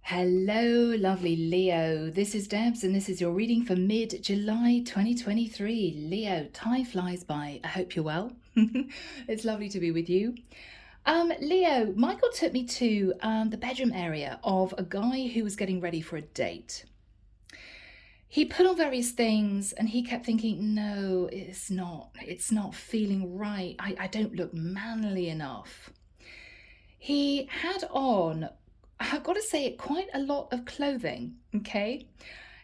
Hello, lovely Leo. This is Debs, and this is your reading for mid-July 2023. Leo, time flies by. I hope you're well. It's lovely to be with you. Leo, Michael took me to the bedroom area of a guy who was getting ready for a date. He put on various things, and he kept thinking, no, it's not feeling right. I don't look manly enough. He had on, I've got to say it, quite a lot of clothing, okay?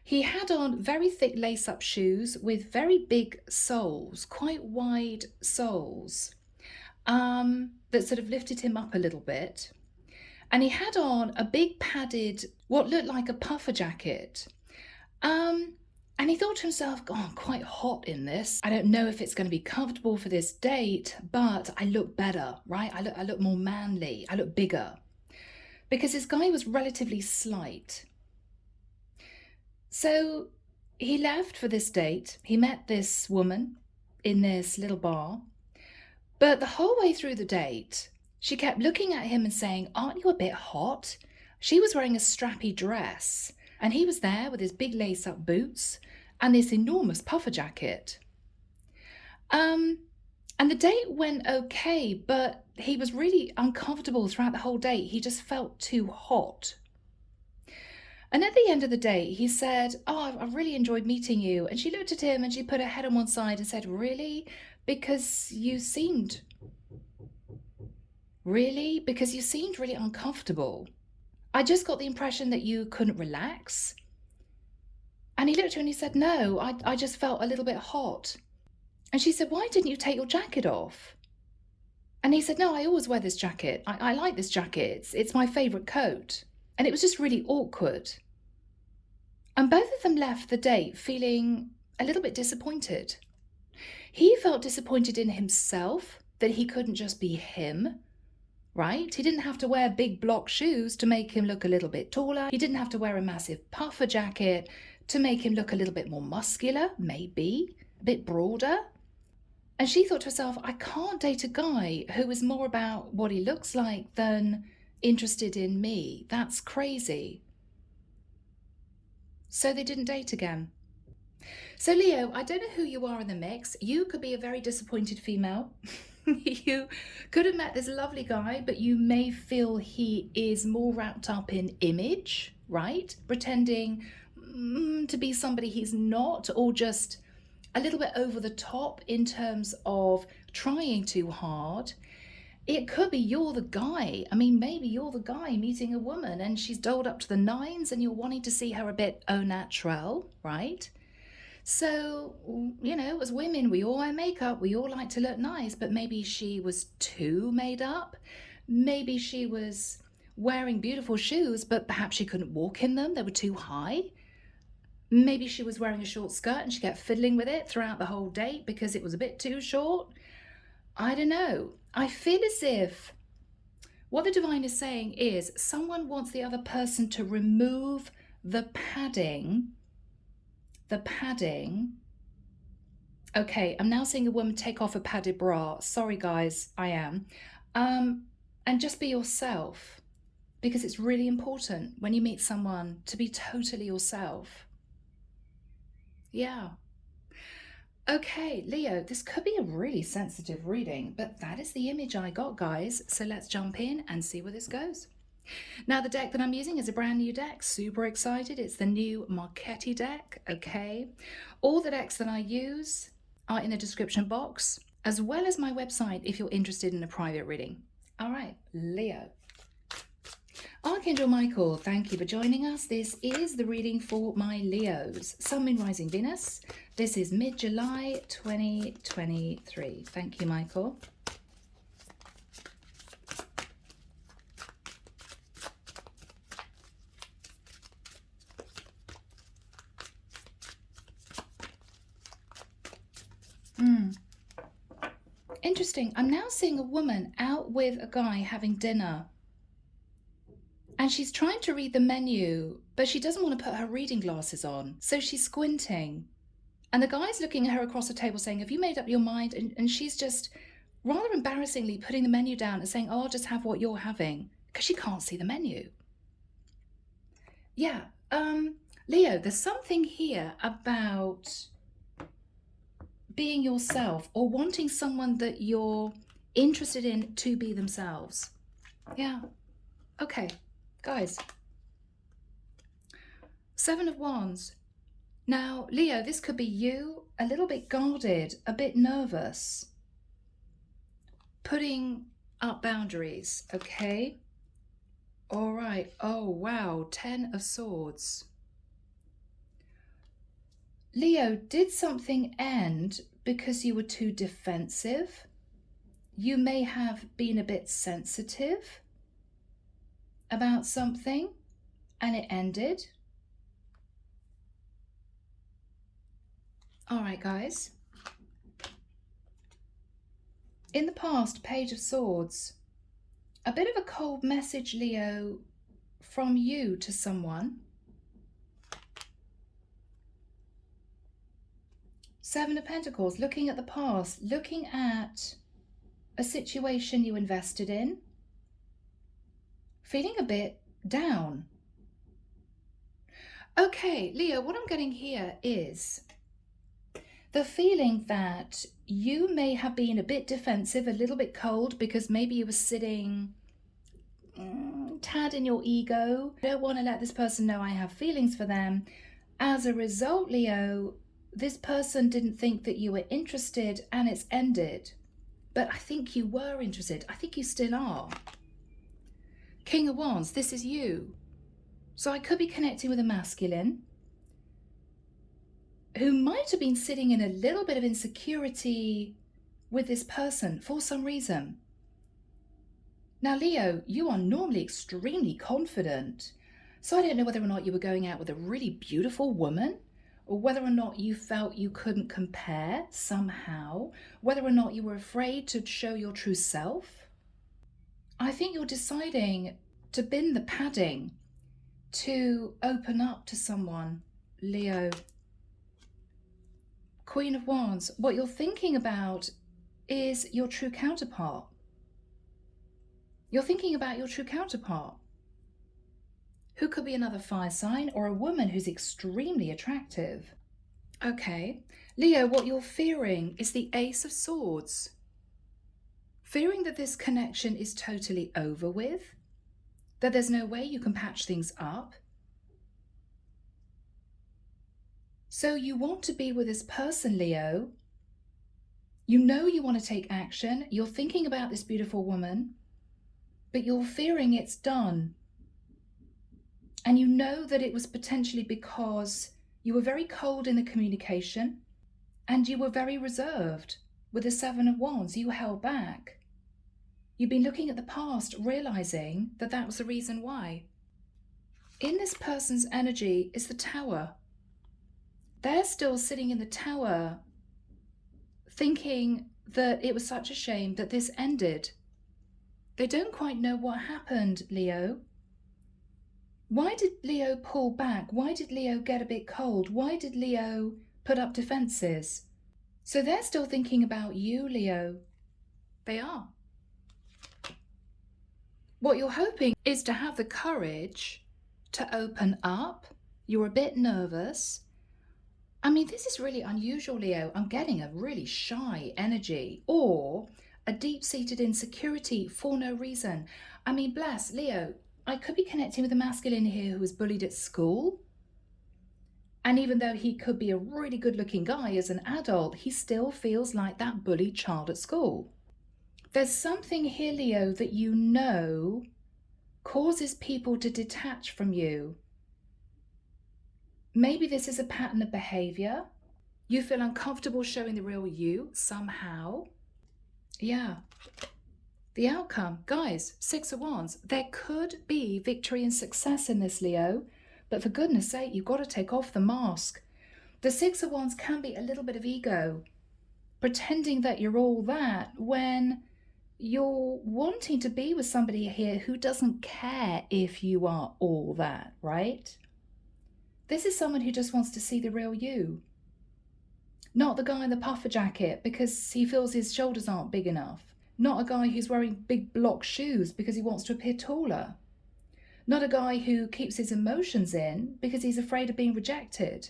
He had on very thick lace-up shoes with very big soles, quite wide soles, that sort of lifted him up a little bit. And he had on a big padded, what looked like a puffer jacket. And he thought to himself, oh, I'm quite hot in this. I don't know if it's going to be comfortable for this date, but I look better, right? I look more manly. I look bigger. Because this guy was relatively slight. So he left for this date. He met this woman in this little bar. But the whole way through the date, she kept looking at him and saying, aren't you a bit hot? She was wearing a strappy dress, and he was there with his big lace-up boots and this enormous puffer jacket. And the date went okay, but he was really uncomfortable throughout the whole date. He just felt too hot. And at the end of the date, he said, oh, I've really enjoyed meeting you. And she looked at him and she put her head on one side and said, really? Because you seemed really uncomfortable. I just got the impression that you couldn't relax. And he looked at her and he said, no, I just felt a little bit hot. And she said, why didn't you take your jacket off? And he said, no, I always wear this jacket. I like this jacket. It's my favorite coat. And it was just really awkward. And both of them left the date feeling a little bit disappointed. He felt disappointed in himself that he couldn't just be him, right? He didn't have to wear big block shoes to make him look a little bit taller. He didn't have to wear a massive puffer jacket to make him look a little bit more muscular, maybe, a bit broader. And she thought to herself, I can't date a guy who is more about what he looks like than interested in me. That's crazy. So they didn't date again. So Leo, I don't know who you are in the mix. You could be a very disappointed female. You could have met this lovely guy, but you may feel he is more wrapped up in image, right? Pretending to be somebody he's not, or just a little bit over the top in terms of trying too hard. It could be you're the guy. I mean, maybe you're the guy meeting a woman and she's dolled up to the nines and you're wanting to see her a bit au naturel, right? So, you know, as women, we all wear makeup, we all like to look nice, but maybe she was too made up. Maybe she was wearing beautiful shoes, but perhaps she couldn't walk in them, they were too high. Maybe she was wearing a short skirt and she kept fiddling with it throughout the whole date because it was a bit too short. I don't know. I feel as if what the divine is saying is someone wants the other person to remove the padding. Okay, I'm now seeing a woman take off a padded bra. Sorry, guys, I am. And just be yourself, because it's really important when you meet someone to be totally yourself. Yeah. Okay, Leo, this could be a really sensitive reading, but that is the image I got, guys. So let's jump in and see where this goes. Now, the deck that I'm using is a brand new deck. Super excited. It's the new Marchetti deck, okay? All the decks that I use are in the description box, as well as my website if you're interested in a private reading. All right, Leo. Archangel Michael, thank you for joining us. This is the reading for my Leos. Sun, Moon, Rising, Venus. This is mid-July 2023. Thank you, Michael. Interesting. I'm now seeing a woman out with a guy having dinner. And she's trying to read the menu, but she doesn't want to put her reading glasses on. So she's squinting. And the guy's looking at her across the table saying, have you made up your mind? And she's just rather embarrassingly putting the menu down and saying, oh, I'll just have what you're having, because she can't see the menu. Yeah, Leo, there's something here about being yourself or wanting someone that you're interested in to be themselves. Yeah. Okay, guys. Seven of Wands. Now, Leo, this could be you a little bit guarded, a bit nervous, putting up boundaries, okay? All right. Oh, wow. 10 of Swords. Leo, did something end because you were too defensive? You may have been a bit sensitive about something and it ended. All right, guys. In the past, Page of Swords, a bit of a cold message, Leo, from you to someone. Seven of Pentacles, looking at the past, looking at a situation you invested in, feeling a bit down. Okay, Leo, what I'm getting here is the feeling that you may have been a bit defensive, a little bit cold, because maybe you were sitting tad in your ego. I don't want to let this person know I have feelings for them. As a result, Leo, this person didn't think that you were interested and it's ended. But I think you were interested. I think you still are. King of Wands, this is you. So I could be connecting with a masculine who might have been sitting in a little bit of insecurity with this person for some reason. Now, Leo, you are normally extremely confident. So I don't know whether or not you were going out with a really beautiful woman, or whether or not you felt you couldn't compare somehow, whether or not you were afraid to show your true self. I think you're deciding to bin the padding, to open up to someone, Leo. Queen of Wands, what you're thinking about is your true counterpart. You're thinking about your true counterpart, who could be another fire sign or a woman who's extremely attractive. Okay, Leo, what you're fearing is the Ace of Swords. Fearing that this connection is totally over with, that there's no way you can patch things up. So you want to be with this person, Leo. You know you want to take action. You're thinking about this beautiful woman, but you're fearing it's done. And you know that it was potentially because you were very cold in the communication and you were very reserved with the Seven of Wands. You held back. You've been looking at the past, realizing that that was the reason why. In this person's energy is the Tower. They're still sitting in the Tower thinking that it was such a shame that this ended. They don't quite know what happened, Leo. Why did Leo pull back? Why did Leo get a bit cold? Why did Leo put up defenses? So they're still thinking about you, Leo. They are. What you're hoping is to have the courage to open up. You're a bit nervous. I mean, this is really unusual, Leo. I'm getting a really shy energy or a deep-seated insecurity for no reason. I mean, bless, Leo, I could be connecting with a masculine here who was bullied at school. And even though he could be a really good-looking guy as an adult, he still feels like that bullied child at school. There's something here, Leo, that you know causes people to detach from you. Maybe this is a pattern of behavior. You feel uncomfortable showing the real you somehow. Yeah. The outcome, guys, Six of Wands. There could be victory and success in this, Leo. But for goodness sake, you've got to take off the mask. The Six of Wands can be a little bit of ego, pretending that you're all that when you're wanting to be with somebody here who doesn't care if you are all that, right? This is someone who just wants to see the real you. Not the guy in the puffer jacket because he feels his shoulders aren't big enough. Not a guy who's wearing big block shoes because he wants to appear taller. Not a guy who keeps his emotions in because he's afraid of being rejected.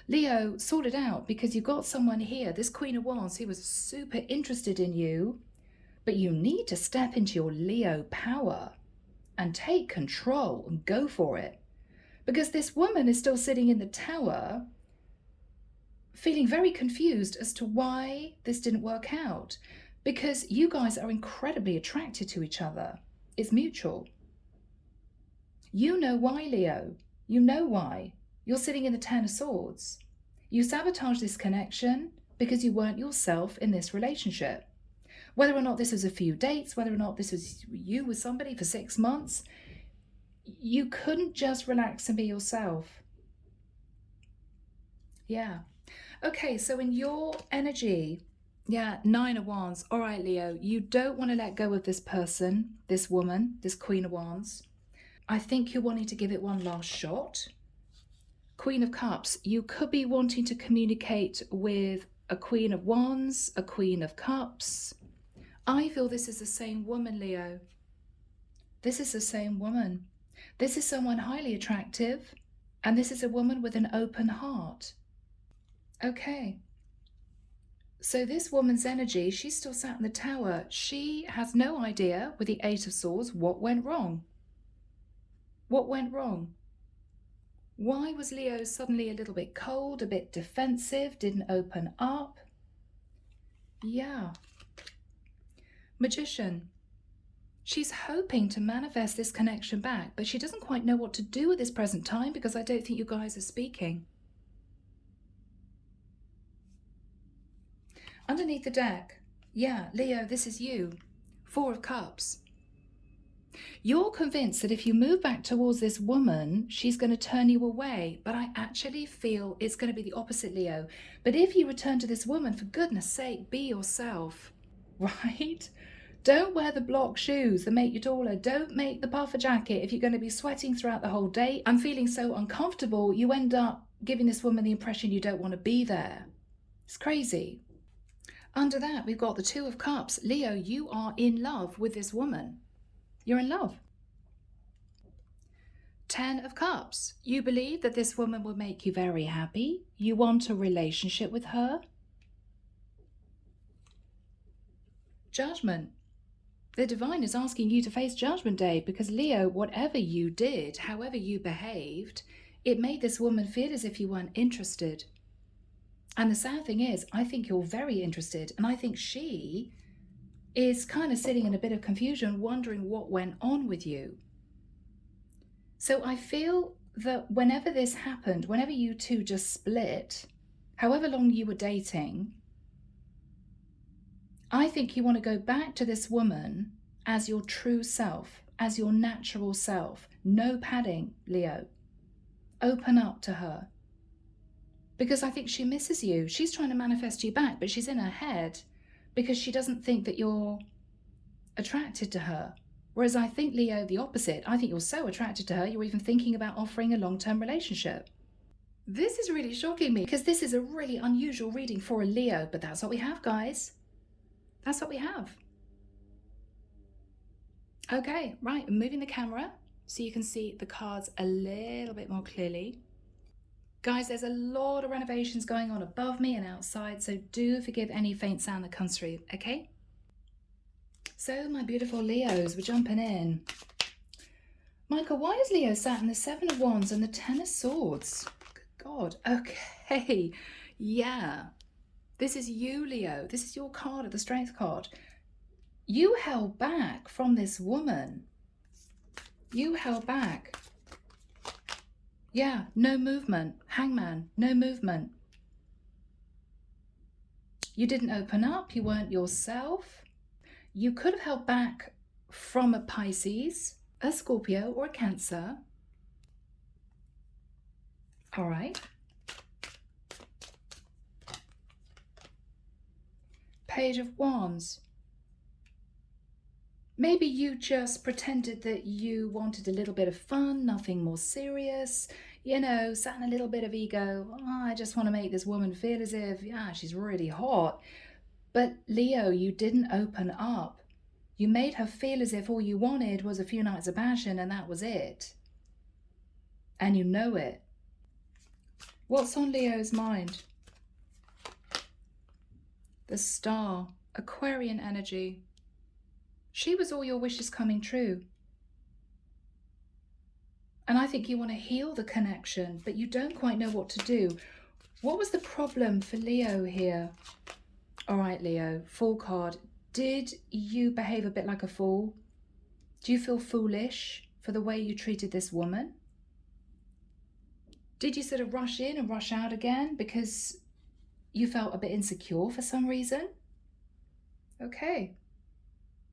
Leo, sort it out, because you've got someone here, this Queen of Wands, who was super interested in you, but you need to step into your Leo power and take control and go for it. Because this woman is still sitting in the tower feeling very confused as to why this didn't work out. Because you guys are incredibly attracted to each other. It's mutual. You know why, Leo. You know why. You're sitting in the Ten of Swords. You sabotaged this connection because you weren't yourself in this relationship. Whether or not this was a few dates, whether or not this was you with somebody for 6 months, you couldn't just relax and be yourself. Yeah. Okay, so in your energy, yeah, 9 of Wands. All right, Leo, you don't want to let go of this person, this woman, this Queen of Wands. I think you're wanting to give it one last shot. Queen of Cups, you could be wanting to communicate with a Queen of Wands, a Queen of Cups. I feel this is the same woman, Leo. This is the same woman. This is someone highly attractive, and this is a woman with an open heart. Okay. So this woman's energy, she's still sat in the tower. She has no idea, with the Eight of Swords, what went wrong. What went wrong? Why was Leo suddenly a little bit cold, a bit defensive, didn't open up? Yeah. Magician. She's hoping to manifest this connection back, but she doesn't quite know what to do at this present time because I don't think you guys are speaking. Underneath the deck, yeah, Leo, this is you. 4 of Cups. You're convinced that if you move back towards this woman, she's going to turn you away. But I actually feel it's going to be the opposite, Leo. But if you return to this woman, for goodness sake, be yourself, right? Don't wear the block shoes that make you taller. Don't make the puffer jacket if you're going to be sweating throughout the whole day. I'm feeling so uncomfortable. You end up giving this woman the impression you don't want to be there. It's crazy. Under that, we've got the 2 of Cups. Leo, you are in love with this woman. You're in love. 10 of Cups. You believe that this woman will make you very happy. You want a relationship with her. Judgment. The divine is asking you to face Judgment Day because, Leo, whatever you did, however you behaved, it made this woman feel as if you weren't interested. And the sad thing is, I think you're very interested, and I think she is kind of sitting in a bit of confusion, wondering what went on with you. So I feel that whenever this happened, whenever you two just split, however long you were dating, I think you want to go back to this woman as your true self, as your natural self. No padding, Leo. Open up to her. Because I think she misses you. She's trying to manifest you back, but she's in her head because she doesn't think that you're attracted to her. Whereas I think, Leo, the opposite. I think you're so attracted to her, you're even thinking about offering a long-term relationship. This is really shocking me because this is a really unusual reading for a Leo, but that's what we have, guys. That's what we have. Okay, right, I'm moving the camera so you can see the cards a little bit more clearly. Guys, there's a lot of renovations going on above me and outside, so do forgive any faint sound that comes through, okay? So, my beautiful Leos, we're jumping in. Michael, why is Leo sat in the 7 of Wands and the 10 of Swords? Good God. Okay, yeah. This is you, Leo. This is your card, the Strength card. You held back from this woman. You held back. Yeah, no movement. Hangman, no movement. You didn't open up. You weren't yourself. You could have held back from a Pisces, a Scorpio, or a Cancer. All right. Page of Wands. Maybe you just pretended that you wanted a little bit of fun, nothing more serious, you know, sat in a little bit of ego. Oh, I just want to make this woman feel as if, yeah, she's really hot. But Leo, you didn't open up. You made her feel as if all you wanted was a few nights of passion and that was it. And you know it. What's on Leo's mind? The Star, Aquarian energy. She was all your wishes coming true. And I think you want to heal the connection, but you don't quite know what to do. What was the problem for Leo here? All right, Leo, Fool card. Did you behave a bit like a fool? Do you feel foolish for the way you treated this woman? Did you sort of rush in and rush out again because you felt a bit insecure for some reason? Okay.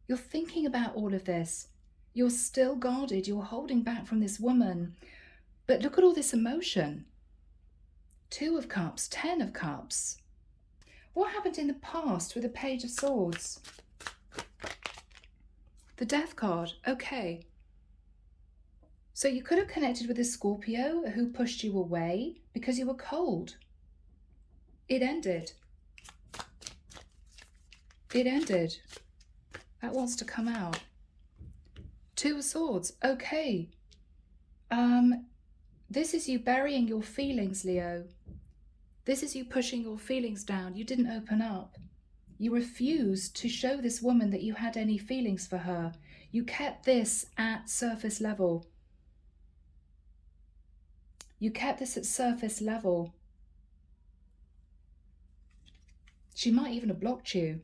You're thinking about all of this. You're still guarded. You're holding back from this woman. But look at all this emotion. 2 of Cups, 10 of Cups. What happened in the past with the Page of Swords? The Death card. Okay. So you could have connected with a Scorpio who pushed you away because you were cold. It ended. It ended. That wants to come out. 2 of Swords. Okay. This is you burying your feelings, Leo. This is you pushing your feelings down. You didn't open up. You refused to show this woman that you had any feelings for her. You kept this at surface level. You kept this at surface level. She might even have blocked you.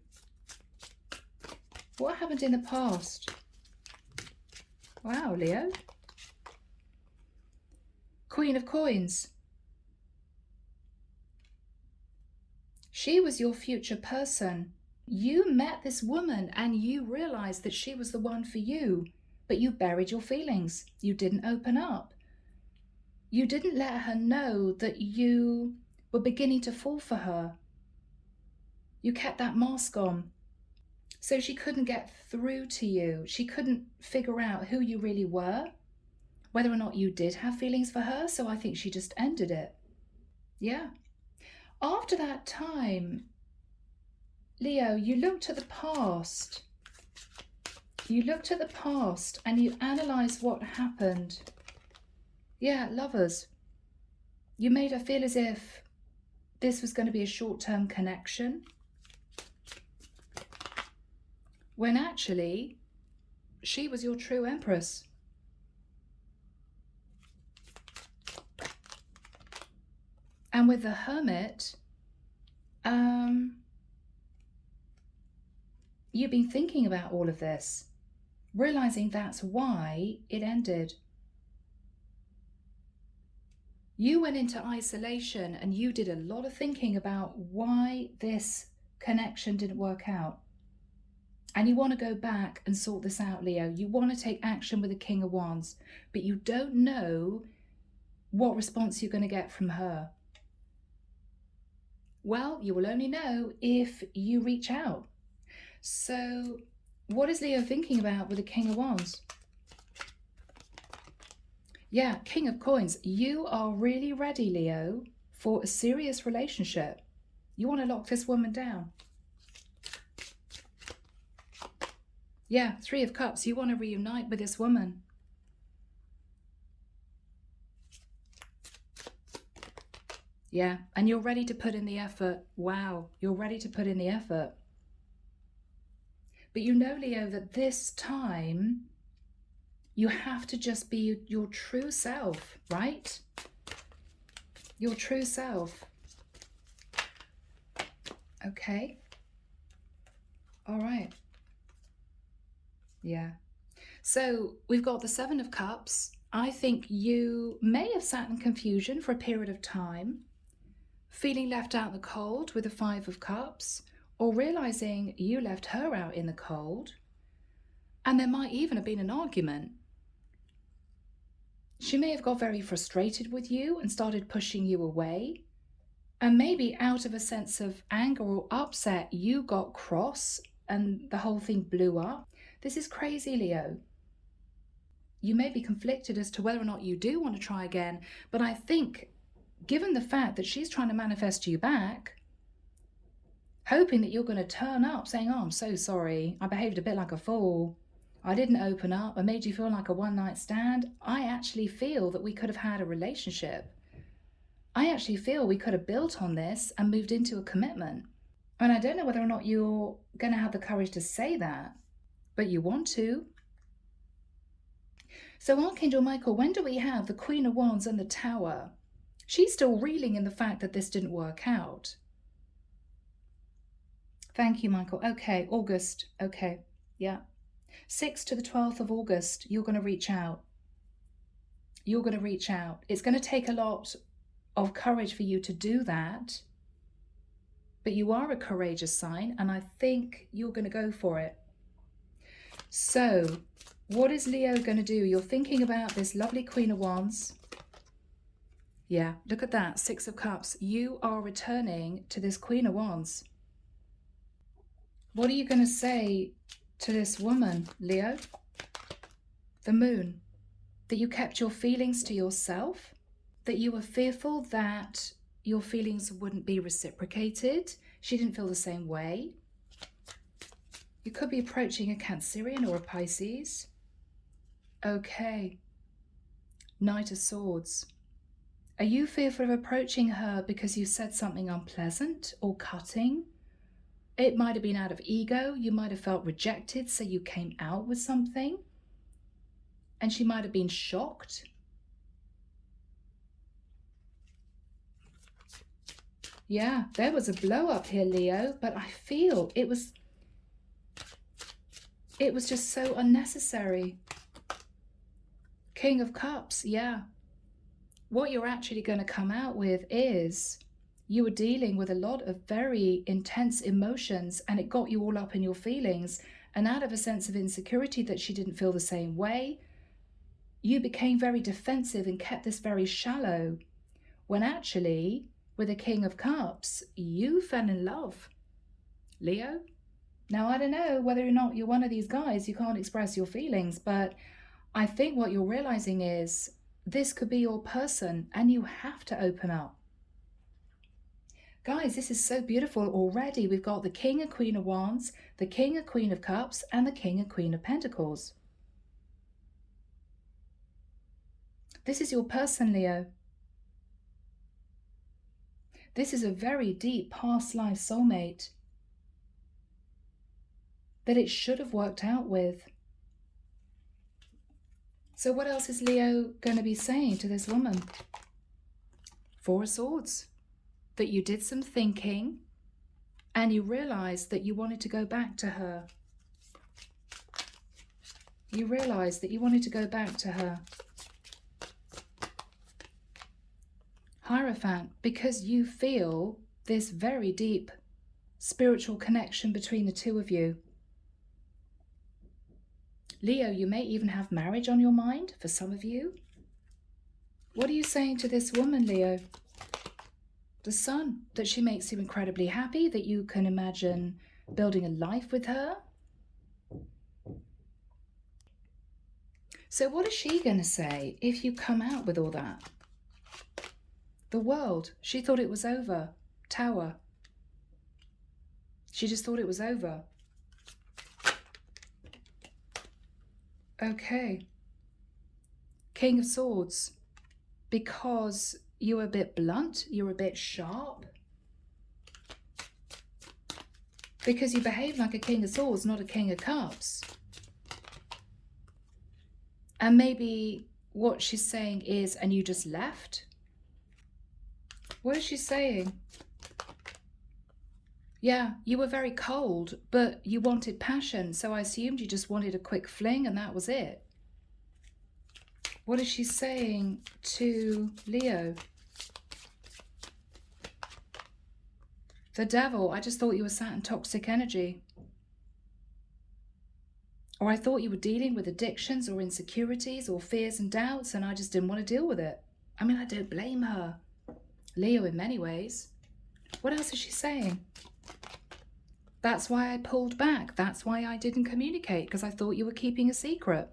What happened in the past? Wow, Leo. Queen of Coins. She was your future person. You met this woman and you realized that she was the one for you, but you buried your feelings. You didn't open up. You didn't let her know that you were beginning to fall for her. You kept that mask on. So she couldn't get through to you. She couldn't figure out who you really were, whether or not you did have feelings for her. So I think she just ended it. Yeah. After that time, Leo, you looked at the past. You looked at the past and you analysed what happened. Yeah, Lovers. You made her feel as if this was going to be a short-term connection, when actually she was your true Empress. And with the Hermit, you've been thinking about all of this, realizing that's why it ended. You went into isolation and you did a lot of thinking about why this connection didn't work out. And you want to go back and sort this out, Leo. You want to take action with the King of Wands, but you don't know what response you're going to get from her. Well, you will only know if you reach out. So what is Leo thinking about with the King of Wands? Yeah, King of Coins. You are really ready, Leo, for a serious relationship. You want to lock this woman down. Yeah, 3 of Cups. You want to reunite with this woman. Yeah, and you're ready to put in the effort. Wow, you're ready to put in the effort. But you know, Leo, that this time you have to just be your true self, right? Your true self. Okay. All right. Yeah. So we've got the 7 of Cups. I think you may have sat in confusion for a period of time, feeling left out in the cold with the 5 of Cups, or realizing you left her out in the cold, and there might even have been an argument. She may have got very frustrated with you and started pushing you away, and maybe out of a sense of anger or upset, you got cross and the whole thing blew up. This is crazy, Leo. You may be conflicted as to whether or not you do want to try again, but I think given the fact that she's trying to manifest you back, hoping that you're going to turn up saying, oh, I'm so sorry. I behaved a bit like a fool. I didn't open up. I made you feel like a one-night stand. I actually feel that we could have had a relationship. I actually feel we could have built on this and moved into a commitment. And I don't know whether or not you're going to have the courage to say that, but you want to. So Archangel Michael, when do we have the Queen of Wands and the Tower? She's still reeling in the fact that this didn't work out. Thank you, Michael. Okay, August. Okay, yeah. 6th to the 12th of August, you're going to reach out. You're going to reach out. It's going to take a lot of courage for you to do that, but you are a courageous sign, and I think you're going to go for it. So what is Leo going to do? You're thinking about this lovely Queen of Wands. Yeah, look at that, 6 of Cups. You are returning to this Queen of Wands. What are you going to say to this woman, Leo? The Moon. That you kept your feelings to yourself, that you were fearful that your feelings wouldn't be reciprocated. She didn't feel the same way. You could be approaching a Cancerian or a Pisces. Okay. Knight of Swords. Are you fearful of approaching her because you said something unpleasant or cutting? It might have been out of ego. You might have felt rejected, so you came out with something. And she might have been shocked. Yeah, there was a blow up here, Leo, but I feel it was just so unnecessary. King of Cups, yeah. What you're actually going to come out with is you were dealing with a lot of very intense emotions, and it got you all up in your feelings, and out of a sense of insecurity that she didn't feel the same way, you became very defensive and kept this very shallow, when actually, with a King of Cups, you fell in love, Leo. Now, I don't know whether or not you're one of these guys, you can't express your feelings, but I think what you're realizing is this could be your person, and you have to open up. Guys, this is so beautiful already. We've got the King and Queen of Wands, the King and Queen of Cups, and the King and Queen of Pentacles. This is your person, Leo. This is a very deep past life soulmate that it should have worked out with. So what else is Leo going to be saying to this woman? 4 of Swords. That you did some thinking and you realized that you wanted to go back to her. You realized that you wanted to go back to her. Hierophant, because you feel this very deep spiritual connection between the two of you. Leo, you may even have marriage on your mind for some of you. What are you saying to this woman, Leo? The Sun, that she makes you incredibly happy, that you can imagine building a life with her. So what is she going to say if you come out with all that? The World, she thought it was over. Tower. She just thought it was over. Okay. King of Swords, because you were a bit blunt, you were a bit sharp. Because you behave like a King of Swords, not a King of Cups. And maybe what she's saying is, and you just left? What is she saying? Yeah, you were very cold, but you wanted passion, so I assumed you just wanted a quick fling and that was it. What is she saying to Leo? The Devil, I just thought you were sat in toxic energy. Or I thought you were dealing with addictions or insecurities or fears and doubts, and I just didn't want to deal with it. I mean, I don't blame her. Leo, in many ways. What else is she saying? That's why I pulled back. That's why I didn't communicate, because I thought you were keeping a secret.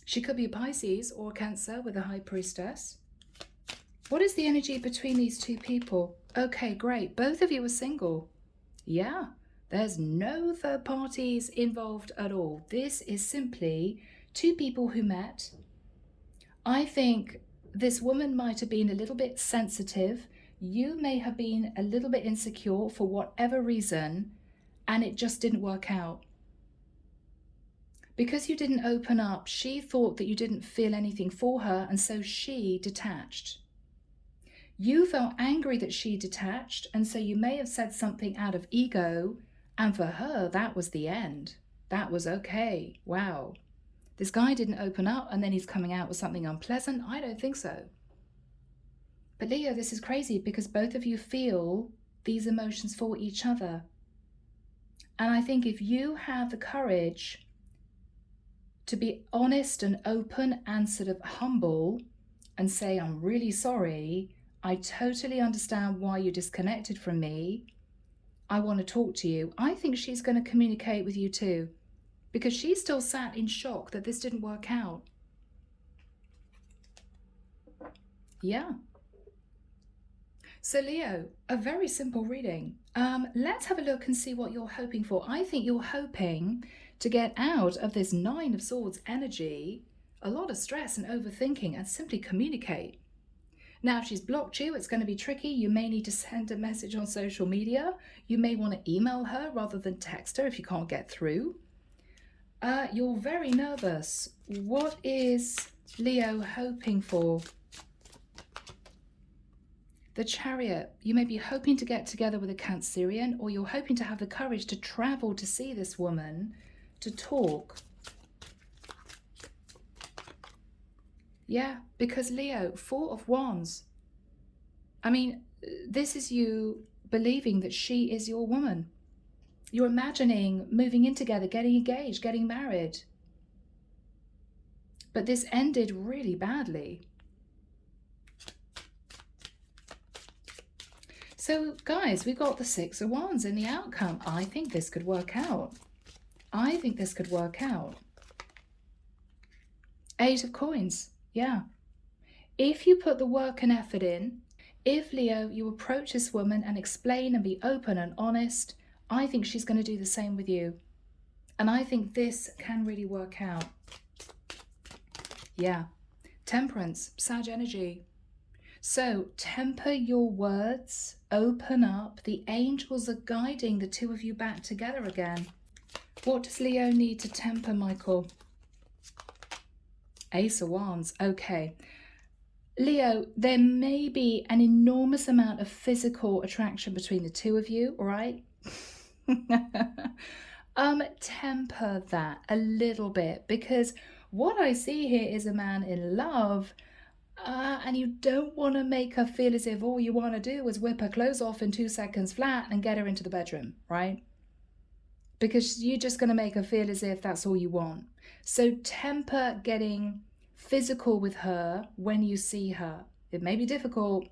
She could be a Pisces or a Cancer with a High Priestess. What is the energy between these two people? Okay, great. Both of you are single. Yeah, there's no third parties involved at all. This is simply two people who met. I think this woman might have been a little bit sensitive. You may have been a little bit insecure for whatever reason, and it just didn't work out. Because you didn't open up, she thought that you didn't feel anything for her, and so she detached. You felt angry that she detached, and so you may have said something out of ego, and for her, that was the end. That was okay. Wow. This guy didn't open up, and then he's coming out with something unpleasant? I don't think so. But Leo, this is crazy because both of you feel these emotions for each other. And I think if you have the courage to be honest and open and sort of humble and say, I'm really sorry, I totally understand why you disconnected from me, I want to talk to you, I think she's going to communicate with you too, because she's still sat in shock that this didn't work out. Yeah. So Leo, a very simple reading. Let's have a look and see what you're hoping for. I think you're hoping to get out of this Nine of Swords energy, a lot of stress and overthinking, and simply communicate. Now, if she's blocked you, it's going to be tricky. You may need to send a message on social media. You may want to email her rather than text her if you can't get through. You're very nervous. What is Leo hoping for? The Chariot. You may be hoping to get together with a Cancerian, or you're hoping to have the courage to travel to see this woman, to talk. Yeah, because Leo, Four of Wands. I mean, this is you believing that she is your woman. You're imagining moving in together, getting engaged, getting married. But this ended really badly. So, guys, we got the Six of Wands in the outcome. I think this could work out. I think this could work out. Eight of Coins. Yeah. If you put the work and effort in, if, Leo, you approach this woman and explain and be open and honest, I think she's going to do the same with you. And I think this can really work out. Yeah. Temperance, Sag energy. So temper your words, open up. The angels are guiding the two of you back together again. What does Leo need to temper, Michael? Ace of Wands. Okay. Leo, there may be an enormous amount of physical attraction between the two of you, all right? Temper that a little bit, because what I see here is a man in love, and you don't want to make her feel as if all you want to do is whip her clothes off in 2 seconds flat and get her into the bedroom, right? Because you're just going to make her feel as if that's all you want. So temper getting physical with her when you see her. It may be difficult.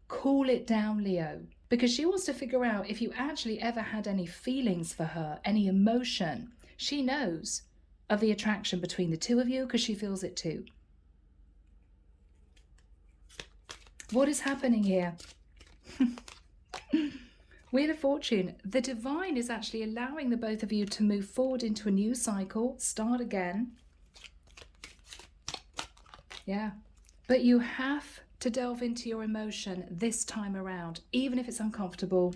Cool it down, Leo, because she wants to figure out if you actually ever had any feelings for her, any emotion. She knows of the attraction between the two of you because she feels it too. What is happening here? Wheel of Fortune. The divine is actually allowing the both of you to move forward into a new cycle, start again. Yeah. But you have to delve into your emotion this time around, even if it's uncomfortable.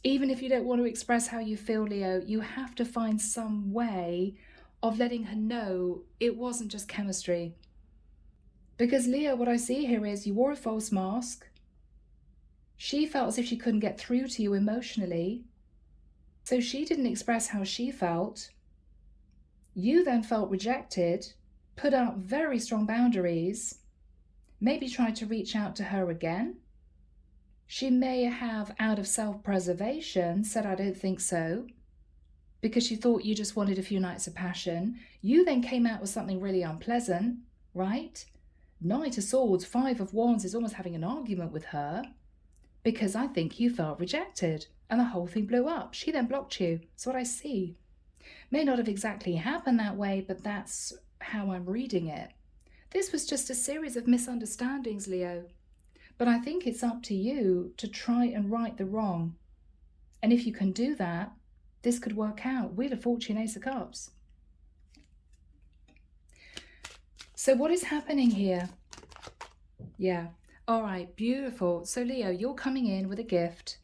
Even if you don't want to express how you feel, Leo, you have to find some way of letting her know it wasn't just chemistry. Because, Leo, what I see here is you wore a false mask. She felt as if she couldn't get through to you emotionally. So she didn't express how she felt. You then felt rejected, put out very strong boundaries, maybe tried to reach out to her again. She may have, out of self-preservation, said, I don't think so, because she thought you just wanted a few nights of passion. You then came out with something really unpleasant, right? Knight of Swords, Five of Wands is almost having an argument with her because I think you felt rejected and the whole thing blew up. She then blocked you. That's what I see. May not have exactly happened that way, but that's how I'm reading it. This was just a series of misunderstandings, Leo. But I think it's up to you to try and right the wrong. And if you can do that, this could work out. Wheel of Fortune, Ace of Cups. So what is happening here? Yeah. All right, beautiful. So Leo, you're coming in with a gift.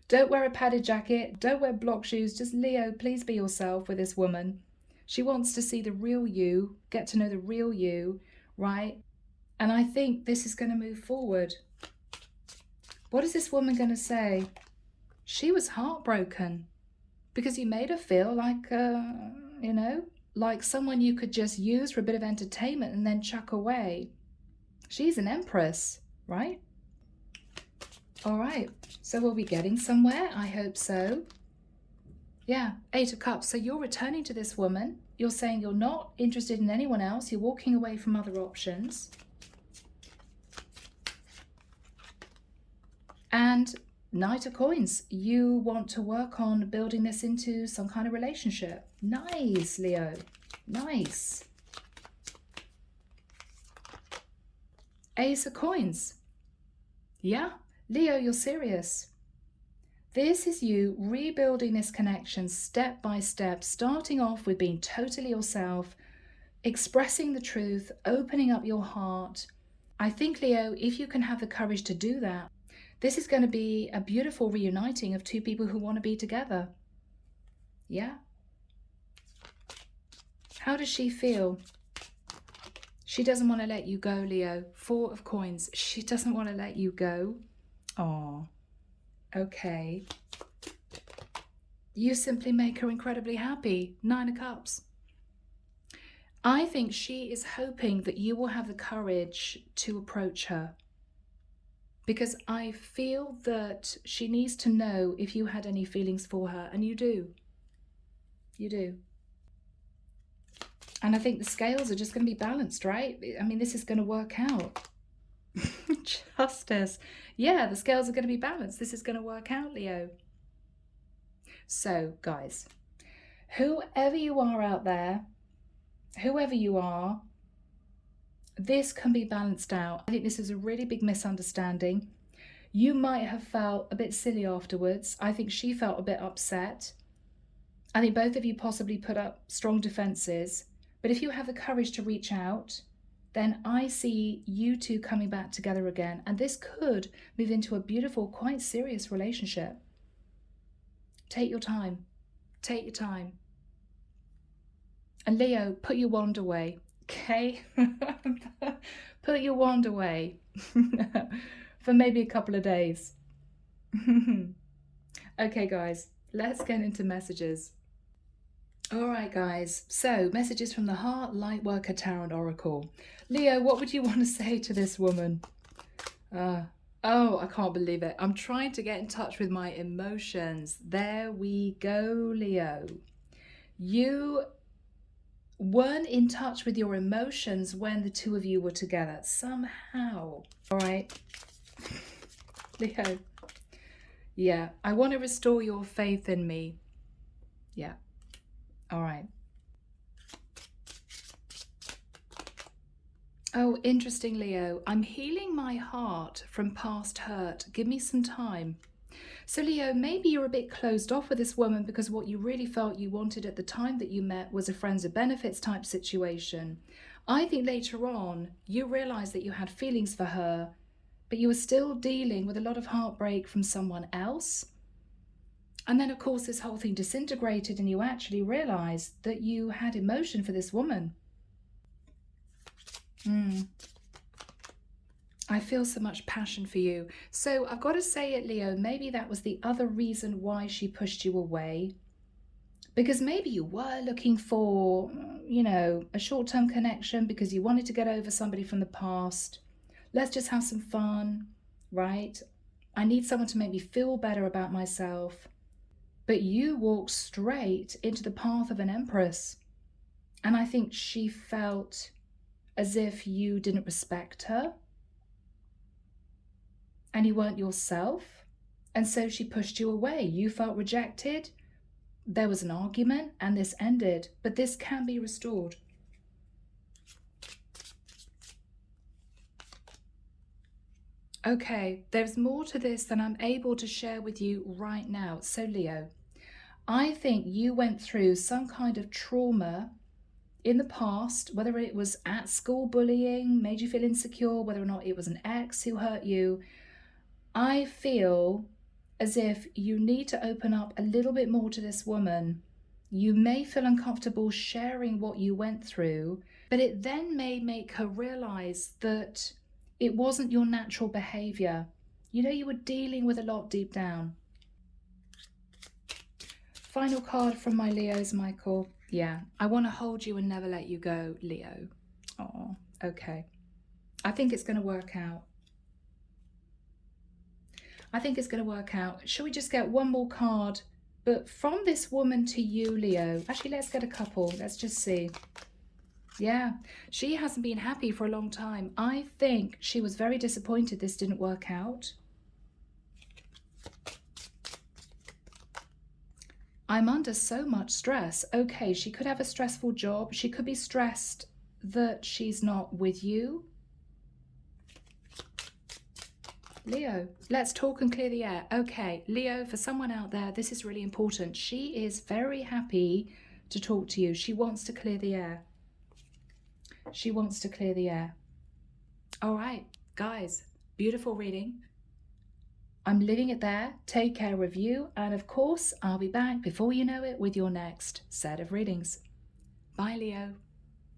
Don't wear a padded jacket. Don't wear block shoes. Just Leo, please be yourself with this woman. She wants to see the real you, get to know the real you, right? And I think this is going to move forward. What is this woman going to say? She was heartbroken because you made her feel like, you know, like someone you could just use for a bit of entertainment and then chuck away. She's an empress, right? All right, so we'll be getting somewhere. I hope so. Yeah, 8 of Cups. So you're returning to this woman. You're saying you're not interested in anyone else. You're walking away from other options. And Knight of Coins. You want to work on building this into some kind of relationship. Nice, Leo. Nice. Ace of Coins. Yeah. Leo, you're serious. This is you rebuilding this connection step by step, starting off with being totally yourself, expressing the truth, opening up your heart. I think, Leo, if you can have the courage to do that, this is going to be a beautiful reuniting of two people who want to be together. Yeah? How does she feel? She doesn't want to let you go, Leo. 4 of Coins. She doesn't want to let you go. Oh, okay. You simply make her incredibly happy. 9 of Cups. I think she is hoping that you will have the courage to approach her, because I feel that she needs to know if you had any feelings for her, and you do. You do. And I think the scales are just going to be balanced, right? I mean, this is going to work out. Justice. Yeah, the scales are going to be balanced. This is going to work out, Leo. So, guys, whoever you are out there, whoever you are, this can be balanced out. I think this is a really big misunderstanding. You might have felt a bit silly afterwards. I think she felt a bit upset. I think both of you possibly put up strong defenses. But if you have the courage to reach out, then I see you two coming back together again. And this could move into a beautiful, quite serious relationship. Take your time. Take your time. And Leo, put your wand away, okay? Put your wand away for maybe a couple of days. Okay, guys, let's get into messages. All right, guys, so messages from the Heart Lightworker Tarot Oracle. Leo, what would you want to say to this woman? Oh, I can't believe it. I'm trying to get in touch with my emotions. There we go, Leo. You weren't in touch with your emotions when the two of you were together, somehow. All right, Leo. Yeah, I want to restore your faith in me. Yeah. All right. Oh, interesting, Leo. I'm healing my heart from past hurt. Give me some time. So, Leo, maybe you're a bit closed off with this woman because what you really felt you wanted at the time that you met was a friends with benefits type situation. I think later on, you realized that you had feelings for her, but you were still dealing with a lot of heartbreak from someone else. And then, of course, this whole thing disintegrated and you actually realized that you had emotion for this woman. I feel so much passion for you. So I've got to say it, Leo, maybe that was the other reason why she pushed you away. Because maybe you were looking for, you know, a short-term connection because you wanted to get over somebody from the past. Let's just have some fun, right? I need someone to make me feel better about myself. But you walked straight into the path of an empress. And I think she felt as if you didn't respect her and you weren't yourself. And so she pushed you away. You felt rejected. There was an argument and this ended. But this can be restored. Okay, there's more to this than I'm able to share with you right now. So, Leo, I think you went through some kind of trauma in the past, whether it was at school bullying, made you feel insecure, whether or not it was an ex who hurt you. I feel as if you need to open up a little bit more to this woman. You may feel uncomfortable sharing what you went through, but it then may make her realize that it wasn't your natural behavior. You know, you were dealing with a lot deep down. Final card from my Leos, Michael. Yeah, I want to hold you and never let you go, Leo. Oh, okay. I think it's going to work out. I think it's going to work out. Shall we just get one more card? But from this woman to you, Leo. Actually, let's get a couple. Let's just see. Yeah, she hasn't been happy for a long time. I think she was very disappointed this didn't work out. I'm under so much stress. Okay, she could have a stressful job. She could be stressed that she's not with you. Leo, let's talk and clear the air. Okay, Leo, for someone out there, this is really important. She is very happy to talk to you. She wants to clear the air. She wants to clear the air. All right, guys, beautiful reading. I'm leaving it there. Take care of you. And of course, I'll be back before you know it with your next set of readings. Bye, Leo.